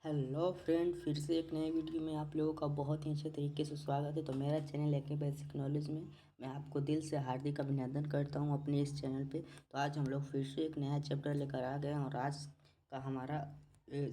Hello friend, फिर से एक नए वीडियो में आप लोगों का बहुत ही अच्छे तरीके से स्वागत है। तो मेरा चैनल लेके बेसिक नॉलेज में मैं आपको दिल से हार्दिक अभिनंदन करता हूं अपने इस चैनल पे। तो आज हम लोग फिर से एक नया चैप्टर लेकर आ गए हैं और आज का हमारा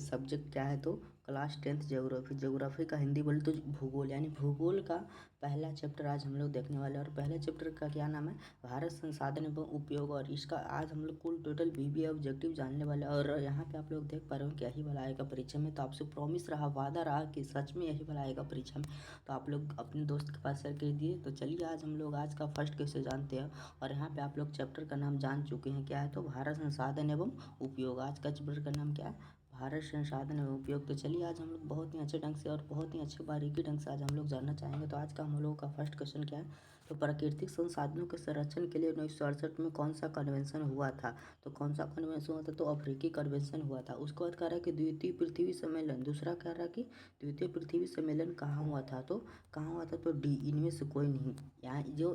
सब्जेक्ट क्या है तो क्लास 10th ज्योग्राफी का हिंदी बोले तो भूगोल, यानी भूगोल का पहला चैप्टर आज हम लोग देखने वाले हैं। और पहले चैप्टर का क्या नाम है, भारत संसाधन एवं उपयोग। और इसका आज हम लोग कुल टोटल बीबीए ऑब्जेक्टिव जानने वाले हैं। और यहाँ पे आप लोग देख पा रहे हो कि यही वाला आएगा परीक्षा में। तो आपसे प्रॉमिस रहा, वादा रहा कि सच में यही वाला आएगा परीक्षा में। तो आप लोग अपने दोस्त के पास शेयर कर दिए। तो चलिए आज हम लोग आज का फर्स्ट क्वेश्चन जानते हैं। और यहाँ पे आप लोग चैप्टर का नाम जान चुके हैं, क्या है तो भारत संसाधन एवं उपयोग। आज का चैप्टर का नाम क्या है, भारत संसाधन एवं उपयोग। तो चलिए आज हम लोग बहुत ही अच्छे ढंग से और बहुत ही अच्छे बारीकी ढंग से आज हम लोग जानना चाहेंगे। तो आज का हम लोगों का फर्स्ट क्वेश्चन क्या है, तो प्राकृतिक संसाधनों के संरक्षण के लिए 1968 में कौन सा कन्वेंशन हुआ था। तो कौन सा कन्वेंशन हुआ था, तो अफ्रीकी कन्वेंशन हुआ था। उसके बाद कह रहा है कि द्वितीय पृथ्वी सम्मेलन, दूसरा कह रहा है कि द्वितीय पृथ्वी सम्मेलन कहाँ हुआ था। तो कहाँ हुआ था, तो डी, इनमें से कोई नहीं। यहाँ जो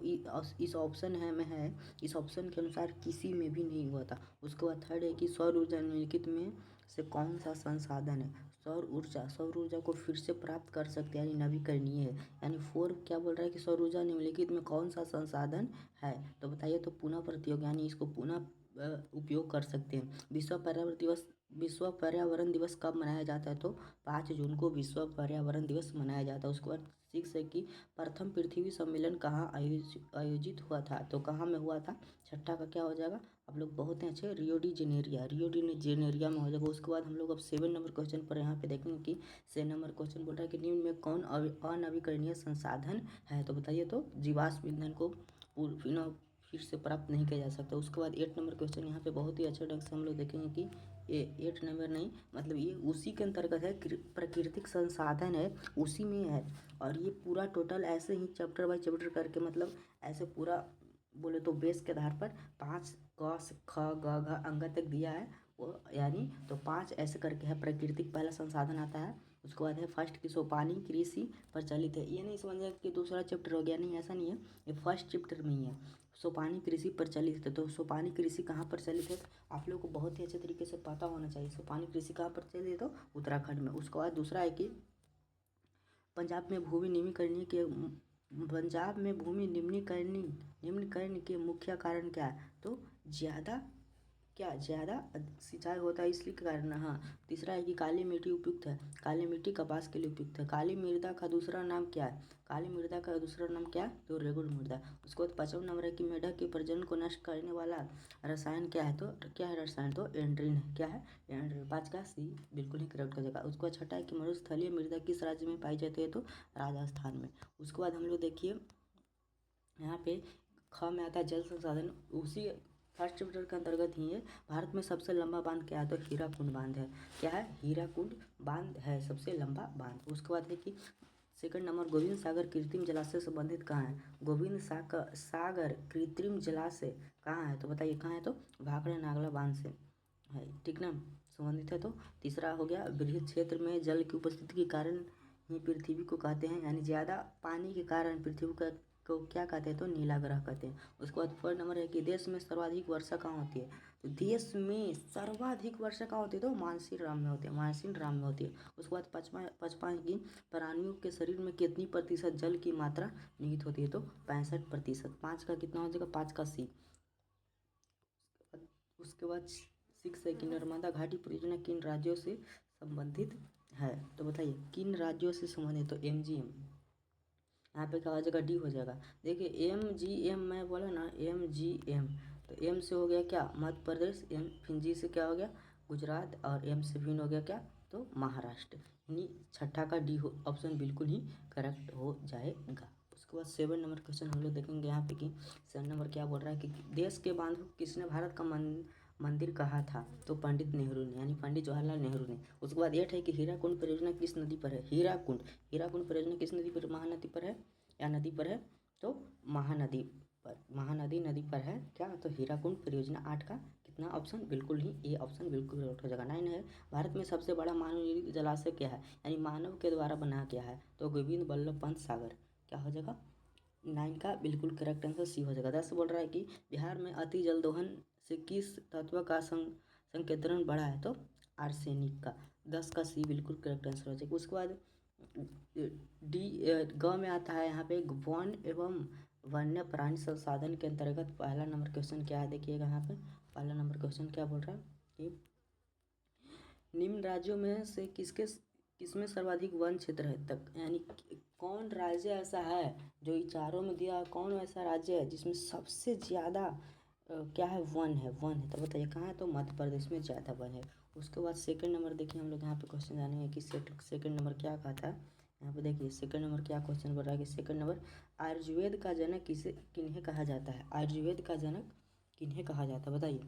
इस ऑप्शन है में है, इस ऑप्शन के अनुसार किसी में भी नहीं हुआ था। उसके बाद थर्ड है कि सौर ऊर्जा निम्नलिखित में से कौन सा संसाधन है। सौर ऊर्जा को फिर से प्राप्त कर सकते हैं, यानी नवीकरणीय है। यानी फोर क्या बोल रहा है कि सौर ऊर्जा निम्नलिखित में कौन सा संसाधन है। तो बताइए, तो पुनः प्रयोग, यानी इसको पुनः उपयोग कर सकते हैं। विश्व पर्यावरण दिवस कब मनाया जाता है, तो 5 जून को विश्व पर्यावरण दिवस मनाया जाता है। उसके बाद 6 है कि प्रथम पृथ्वी सम्मेलन कहाँ आयोजित हुआ था। तो कहाँ में हुआ था, छठा का क्या हो जाएगा, आप लोग बहुत ही अच्छे, रियो डी जेनेरिया में हो जाएगा। उसके बाद हम लोग अब 7 नंबर क्वेश्चन पर यहाँ पे देखेंगे कि 7 नंबर क्वेश्चन बोल रहा है कि निम्न में कौन अनवीकरणीय संसाधन है। तो बताइए, तो जीवाश्म ईंधन को फिर से प्राप्त नहीं किया जा सकता। उसके बाद 8 नंबर क्वेश्चन यहाँ पे बहुत ही अच्छे ढंग से हम लोग देखेंगे कि 8 नंबर नहीं, मतलब ये उसी के अंतर्गत है, प्राकृतिक संसाधन है उसी में है। और ये पूरा टोटल ऐसे ही चैप्टर बाय चैप्टर करके, मतलब ऐसे पूरा बोले तो बेस के आधार पर 5 क ख ग घ अंग तक दिया है वो, यानी तो 5 ऐसे करके है। प्राकृतिक पहला संसाधन आता है। उसके बाद है फर्स्ट की सोपानी कृषि प्रचलित है। ये नहीं समझना कि दूसरा चैप्टर हो गया, नहीं, ऐसा नहीं है, ये फर्स्ट चैप्टर में ही है। सोपानी कृषि प्रचलित है। तो सोपानी कृषि कहाँ प्रचलित है, आप लोग को बहुत ही अच्छे तरीके से पता होना चाहिए। सोपानी कृषि कहाँ प्रचलित है, तो उत्तराखंड में। उसके बाद दूसरा है कि पंजाब में भूमि निम्नीकरण के मुख्य कारण क्या है, तो ज़्यादा सिंचाई होता है इसलिए कारण। हाँ, तीसरा है कि काली मिट्टी उपयुक्त है, काली मिट्टी कपास के लिए उपयुक्त है। काली मृदा का दूसरा नाम क्या है, काली मृदा का दूसरा नाम क्या है, तो रेगुड़ मृदा। उसके बाद 5वां नंबर है कि मेढक के प्रजनन को नष्ट करने वाला रसायन क्या है, तो क्या है रसायन, तो एंड्रीन है। क्या है, एंड्रीन। 5 का सी बिल्कुल ही करेक्ट हो जाएगा। उसके बाद छठा है कि मरुस्थलीय मृदा किस राज्य में पाई जाती है, तो राजस्थान में। उसके बाद हम लोग देखिए यहाँ पे ख में आता है जल संसाधन, उसी फर्स्ट चैप्टर के अंतर्गत ही है। भारत में सबसे लंबा बांध क्या है, तो हीराकुंड बांध है। क्या है, हीराकुंड बांध है सबसे लंबा बांध। उसके बाद है कि सेकंड नंबर, गोविंद सागर कृत्रिम जलाशय संबंधित कहाँ है। गोविंद सागर कृत्रिम जलाशय कहाँ है, तो बताइए कहाँ है, तो भाखड़ा नागला बांध से है, ठीक ना, संबंधित है। तो तीसरा हो गया, बृहद क्षेत्र में जल की उपस्थिति के कारण ही पृथ्वी को कहते हैं, यानी ज़्यादा पानी के कारण पृथ्वी को क्या कहते हैं, तो नीला ग्रह कहते हैं। उसके बाद फोर्थ नंबर है कि देश में सर्वाधिक वर्षा कहाँ होती है। तो देश में सर्वाधिक वर्षा कहाँ होती है, तो मानसीन राम में होती है, मानसीन राम में होती है। उसके बाद पचपा है कि प्राणियों के शरीर में कितनी प्रतिशत जल की मात्रा निहित होती है, तो 65%। 5 का कितना हो जाएगा, 5 का सी। उसके बाद 6 है कि नर्मदा घाटी परियोजना किन राज्यों से संबंधित है। तो बताइए किन राज्यों से संबंधित, तो MGM। यहाँ पे क्या हो जाएगा, डी हो जाएगा। देखिए MGM मैं बोला ना, MGM, तो एम से हो गया क्या, मध्य प्रदेश। एम फिर जी से क्या हो गया, गुजरात। और एम से फिर हो गया क्या, तो महाराष्ट्र। यानी छठा का डी ऑप्शन बिल्कुल ही करेक्ट हो जाएगा। उसके बाद 7 नंबर क्वेश्चन हम लोग देखेंगे यहाँ पे कि 7 नंबर क्या बोल रहा है कि देश के बांधव किसने भारत का मंदिर कहा था, तो पंडित नेहरू ने, यानी पंडित जवाहरलाल नेहरू ने। उसके बाद 8 है कि हीराकुंड परियोजना किस नदी पर है। हीराकुंड परियोजना किस नदी पर, महानदी पर है या नदी पर है, तो महानदी पर, महानदी नदी पर है। क्या, तो हीराकुंड परियोजना। 8 का कितना ऑप्शन, बिल्कुल ही ए ऑप्शन बिल्कुल करेक्ट हो जाएगा। 9 है, भारत में सबसे बड़ा मानव निर्मित जलाशय क्या है, यानी मानव के द्वारा बना क्या है, तो गोविंद बल्लभ पंत सागर। क्या हो जाएगा, 9 का बिल्कुल करेक्ट आंसर सी हो जाएगा। 10 बोल रहा है कि बिहार में अति जल दोहन से किस तत्व का संकेंद्रण बढ़ा है, तो आर्सेनिक का। 10 का सी बिल्कुल करेक्ट आंसर हो जाएगा। उसके बाद डी ग में आता है यहाँ पे वन एवं वन्य प्राणी संसाधन के अंतर्गत पहला नंबर क्वेश्चन क्या है, देखिएगा यहाँ पे पहला नंबर क्वेश्चन क्या बोल रहा है कि निम्न राज्यों में से किसमें सर्वाधिक वन क्षेत्र है तक, यानी कौन राज्य ऐसा है जो ये चारों में दिया, कौन ऐसा राज्य है जिसमें सबसे ज़्यादा क्या है, वन है। तो बताइए कहाँ है, तो मध्य प्रदेश में ज़्यादा वन है। उसके बाद सेकंड नंबर देखिए, हम लोग यहाँ पे क्वेश्चन जानेंगे कि सेकंड नंबर क्या कहता है। यहाँ पे देखिए सेकंड नंबर क्या क्वेश्चन बोल रहा है कि सेकंड नंबर आयुर्वेद का जनक किन्हें कहा जाता है, आयुर्वेद का जनक किन्हें कहा जाता है बताइए।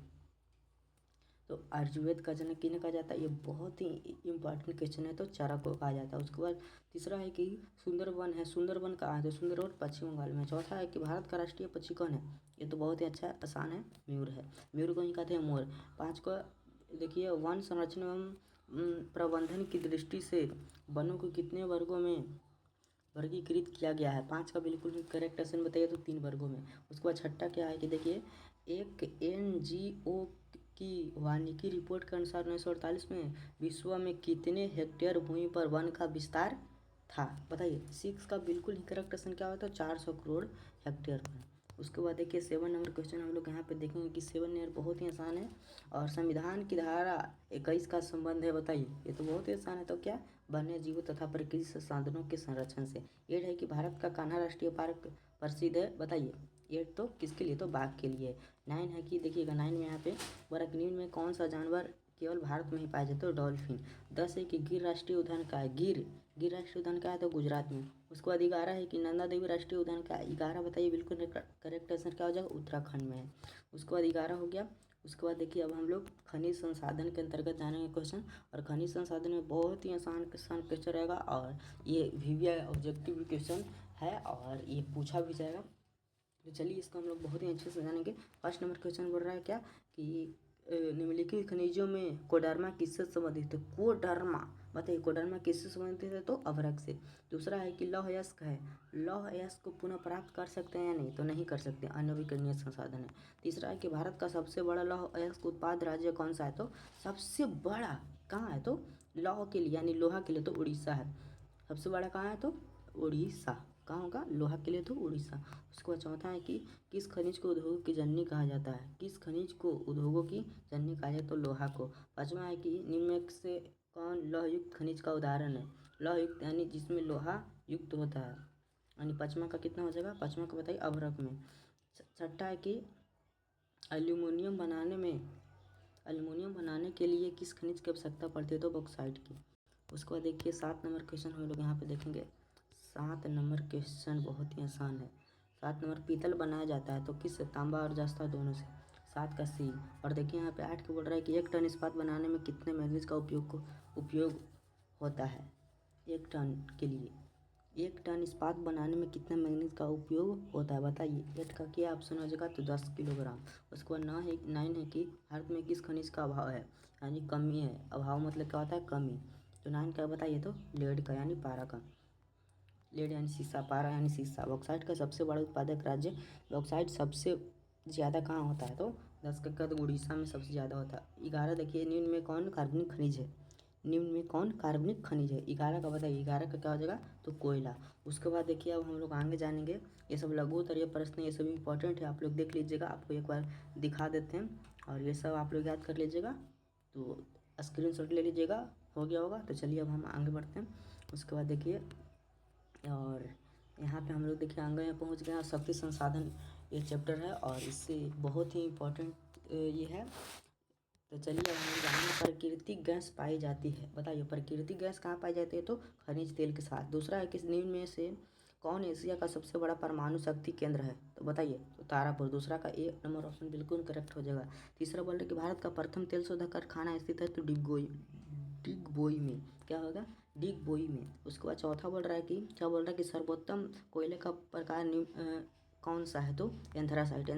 तो आयुर्वेद का जनक किन्हें कहा जाता है, ये बहुत ही इंपॉर्टेंट क्वेश्चन है, तो चारक को कहा जाता है। उसके बाद तीसरा है कि सुंदरवन है, सुंदरवन कहाँ है, तो सुंदरवन पश्चिम बंगाल में। चौथा है कि भारत का राष्ट्रीय पक्षी कौन है, ये तो बहुत ही अच्छा आसान है, मयूर है। मयूर को ही कहते हैं मोर। पाँच को देखिए वन संरक्षण एवं प्रबंधन की दृष्टि से वनों को कितने वर्गों में वर्गीकृत किया गया है, 5 का बिल्कुल करेक्ट आंसर बताइए, तो 3 वर्गों में। उसके बाद छठा क्या है कि देखिए एक NGO की वानिकी रिपोर्ट के अनुसार 1948 में विश्व में कितने हेक्टेयर भूमि पर वन का विस्तार था बताइए। 6 का बिल्कुल ही करेक्ट आंसर क्या होता है, 400 करोड़ हेक्टेयर पर। उसके बाद देखिए 7 नंबर क्वेश्चन हम लोग यहाँ पे देखेंगे कि 7 नंबर बहुत ही आसान है, और संविधान की धारा 21 का संबंध है बताइए, ये तो बहुत ही आसान है। तो क्या, वन्य जीवों तथा प्रकृति संसाधनों के संरक्षण से। 8 है कि भारत का कान्हा राष्ट्रीय पार्क प्रसिद्ध है बताइए, 8 तो किसके लिए, तो बाघ के लिए। 9 है कि देखिएगा 9 में यहाँ पे वर्कनील में कौन सा जानवर केवल भारत में ही पाया जाता है, तो डॉल्फिन। 10 है कि गिर राष्ट्रीय उद्यान का है, गिर राष्ट्रीय उद्यान का है, तो गुजरात में। उसके बाद 11 है कि नंदा देवी राष्ट्रीय उद्यान का है, 11 बताइए बिल्कुल करेक्ट आंसर क्या हो जाएगा, उत्तराखंड में है। उसके बाद 11 हो गया। उसके बाद देखिए अब हम लोग खनिज संसाधन के अंतर्गत जानेंगे क्वेश्चन, और खनिज संसाधन में बहुत ही आसान क्वेश्चन रहेगा, और ये VVI ऑब्जेक्टिव क्वेश्चन है, और ये पूछा भी जाएगा। तो चलिए इसको हम लोग बहुत ही अच्छे से जानेंगे। फर्स्ट नंबर क्वेश्चन बोल रहा है क्या कि निम्नलिखित खनिजों में कोडर्मा किससे संबंधित है, कोडर्मा बताइए, कोडर्मा किससे संबंधित है, तो अभ्रक से। दूसरा है कि लौह अयस्क है, लौह अयस्क को पुनः प्राप्त कर सकते हैं या नहीं, तो नहीं कर सकते, अनवीकरणीय संसाधन है। तीसरा है कि भारत का सबसे बड़ा लौह अयस्क उत्पाद राज्य कौन सा है, तो सबसे बड़ा कहाँ है, तो लौह के लिए यानी लोहा के लिए तो उड़ीसा है। सबसे बड़ा कहाँ है, तो उड़ीसा। कहाँ होगा, लोहा के लिए तो उड़ीसा। उसके बाद चौथा है कि किस खनिज को उद्योगों की जननी कहा जाता है, किस खनिज को उद्योगों की जननी कहा जाए, तो लोहा को। पाँचवा है कि निम्न में से कौन लौहयुक्त खनिज का उदाहरण है, लौहयुक्त यानी जिसमें लोहा युक्त होता है, यानी पाँचवा का कितना हो जाएगा, पाँचवा का बताइए अभ्रक में। छठा है कि एल्यूमिनियम बनाने के लिए किस खनिज की आवश्यकता पड़ती है, तो बॉक्साइट की। उसके बाद देखिए 7 नंबर क्वेश्चन हम लोग यहाँ पे देखेंगे। 7 नंबर क्वेश्चन बहुत ही आसान है। 7 नंबर पीतल बनाया जाता है तो किससे, तांबा और जस्ता दोनों से। 7 का सी। और देखिए यहाँ पे 8 के बोल रहा है कि 1 टन इस्पात बनाने में कितने मैग्नीज का उपयोग होता है, 1 टन के लिए 1 टन इस्पात बनाने में कितने मैग्नीज का उपयोग होता है बताइए। 8 का क्या ऑप्शन हो जाएगा, तो 10 किलोग्राम। उसके बाद 9 है कि भारत में किस खनिज का अभाव है, यानी कमी है। अभाव मतलब क्या होता है, कमी। तो 9 का बताइए, तो लेड का यानी पारा का। लेड यानी शीशा, पारा यानी शीशा। बॉक्साइट का सबसे बड़ा उत्पादक राज्य, बॉक्साइट सबसे ज़्यादा कहाँ होता है, तो 10 का तो उड़ीसा में सबसे ज़्यादा होता है। 11 देखिए निम्न में कौन कार्बनिक खनिज है, निम्न में कौन कार्बनिक खनिज है। 11 का बताइए, 11 का क्या हो जाएगा, तो कोयला। उसके बाद देखिए अब हम लोग आगे जानेंगे, ये सब लघु उत्तरीय प्रश्न ये सब इंपॉर्टेंट है, आप लोग देख लीजिएगा, आपको एक बार दिखा देते हैं, और ये सब आप लोग याद कर लीजिएगा, तो स्क्रीनशॉट ले लीजिएगा, हो गया होगा। तो चलिए अब हम आगे बढ़ते हैं। उसके बाद देखिए, और यहाँ पे हम लोग देखिए आगे में पहुँच गए हैं, शक्ति संसाधन ये चैप्टर है, और इससे बहुत ही इम्पोर्टेंट ये है। तो चलिए अब हम जानेंगे प्राकृतिक गैस पाई जाती है बताइए, प्राकृतिक गैस कहाँ पाई जाती है, तो खनिज तेल के साथ। दूसरा है किस निम्न में से कौन एशिया का सबसे बड़ा परमाणु शक्ति केंद्र है, तो बताइए, तो तारापुर। दूसरा का 1 नंबर ऑप्शन बिल्कुल करेक्ट हो जाएगा। तीसरा बोल रहे कि भारत का प्रथम तेल शोधक कारखाना स्थित है, तो डिगबोई में। क्या होगा, डिगबोई में। उसके बाद चौथा बोल रहा है कि क्या बोल रहा है कि सर्वोत्तम कोयले का प्रकार कौन सा है तो एंथ्रासाइट।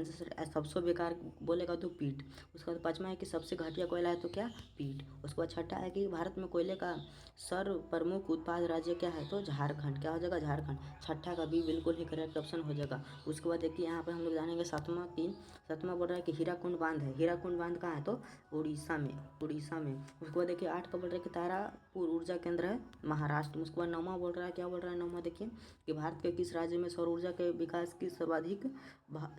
सबसे बेकार बोलेगा तो पीट। उसके बाद पाँचवा है कि सबसे घटिया कोयला है तो क्या, पीट। उसके बाद छठा है कि भारत में कोयले का सर्व प्रमुख उत्पाद राज्य क्या है तो झारखंड। क्या हो जाएगा, झारखंड। छठा का भी बिल्कुल ही करेक्ट ऑप्शन हो जाएगा। उसके बाद देखिए यहाँ पर हम लोग जानेंगे सातवां बोल रहा है कि हीराकुंड बांध है। हीराकुंड बांध कहाँ है तो उड़ीसा में, उड़ीसा में। उसके बाद देखिए 8 का बोल रहा है कि तारापुर ऊर्जा केंद्र है महाराष्ट्र में। उसके बाद 9वां बोल रहा है, क्या बोल रहा है 9वां देखिए कि भारत के किस राज्य में सौर ऊर्जा के विकास की सर्वाधिक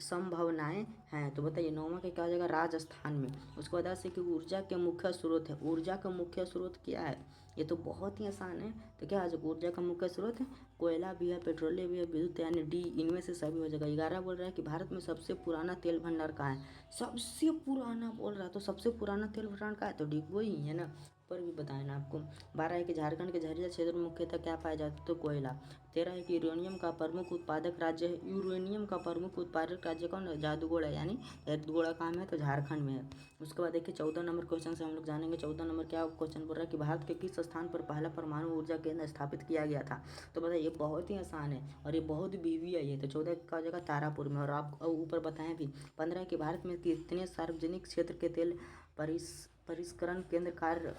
संभावनाएं हैं तो बताइए 9वां का क्या हो जाएगा, राजस्थान में। उसके बाद से कि ऊर्जा के मुख्य स्रोत है, ऊर्जा का मुख्य स्रोत क्या है, ये तो बहुत ही आसान है। तो क्या हो जाएगा, ऊर्जा का मुख्य स्रोत है कोयला भी है, पेट्रोलियम भी है, विद्युत, यानी डी, इनमें से सभी हो जाएगा। 11 बोल रहा है कि भारत में सबसे पुराना तेल भंडार कहाँ है। सबसे पुराना बोल रहा है तो सबसे पुराना तेल भंडार कहाँ है तो डिगबो ही है ना, पर भी बताए ना आपको। 12 है कि झारखंड के झरिया क्षेत्र में मुख्यतः क्या पाया जाता है तो कोयला। 13 है कि यूरेनियम का प्रमुख उत्पादक राज्य है, यूरेनियम का प्रमुख उत्पादक राज्य कौन है, जादूगोड़ा, यानी जादूगोड़ा कहाँ में है तो झारखंड में है। उसके बाद देखिए 14 नंबर क्वेश्चन से हम लोग जानेंगे। 14 नंबर क्या क्वेश्चन बोल रहा है कि भारत के किस स्थान पर पहला परमाणु ऊर्जा केंद्र स्थापित किया गया था तो बताइए, बहुत ही आसान है और ये बहुत बीवी है ये। तो 14 का हो जाएगा तारापुर में। और आप ऊपर बताएं भी 15 के भारत में कितने सार्वजनिक क्षेत्र के तेल परिष्करण केंद्र कार्य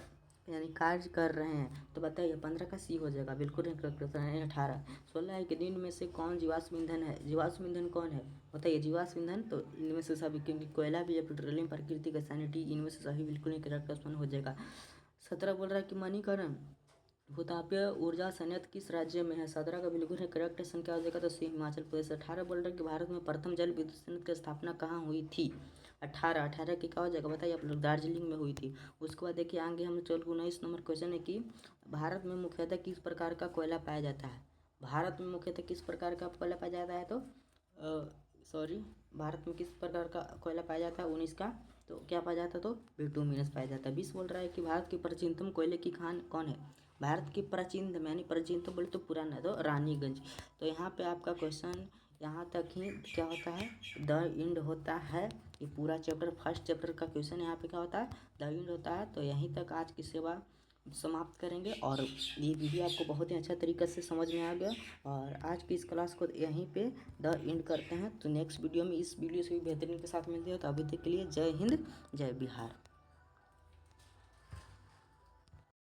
कर रहे हैं तो बताइए 15 का सी हो जाएगा, बिल्कुल नहीं। 18। 16 है कि दिन में से कौन जीवाश्म ईंधन है, जीवाश्म ईंधन कौन है बताइए, जीवाश्म ईंधन तो इनमें से सभी, क्योंकि कोयला भी है, पेट्रोलियम, प्राकृतिक गैस, टी, इनमें से सभी बिल्कुल नहीं करेक्ट ऑप्शन हो जाएगा। 17 बोल रहा है कि मणिकरण भूतापीय ऊर्जा संयंत्र किस राज्य में है। 17 का बिल्कुल है करेक्ट ऑप्शन क्या हो जाएगा तो सी, हिमाचल प्रदेश। 18 बोल रहा है कि भारत में प्रथम जल विद्युत संयंत्र की स्थापना कहाँ हुई थी। 18 की क्या हो जाएगा बताइए आप लोग, दार्जिलिंग में हुई थी। उसके बाद देखिए आगे हम चल 19 नंबर क्वेश्चन है कि भारत में मुख्यतः किस प्रकार का कोयला पाया जाता है। भारत में मुख्यतः किस प्रकार का कोयला पाया जाता है तो भारत में किस प्रकार का कोयला पाया जाता है 19 का तो क्या पाया जाता है तो बिटुमिनस पाया जाता है। 20 बोल रहा है कि भारत की प्राचीनतम कोयले की खान कौन है। भारत की प्राचीनतम यानी प्राचीनतम बोले तो पुराना तो रानीगंज। तो यहाँ पे आपका क्वेश्चन यहाँ तक ही क्या होता है, द इंड होता है। ये पूरा चैप्टर फर्स्ट चैप्टर का क्वेश्चन यहाँ पे क्या होता है, द इंड होता है। तो यहीं तक आज की सेवा समाप्त करेंगे और ये वीडियो आपको बहुत ही अच्छा तरीके से समझ में आ गया और आज की इस क्लास को यहीं पे द एंड करते हैं। तो नेक्स्ट वीडियो में इस वीडियो से भी बेहतरीन के साथ मिलते हैं। तो अभी तक के लिए जय हिंद, जय बिहार।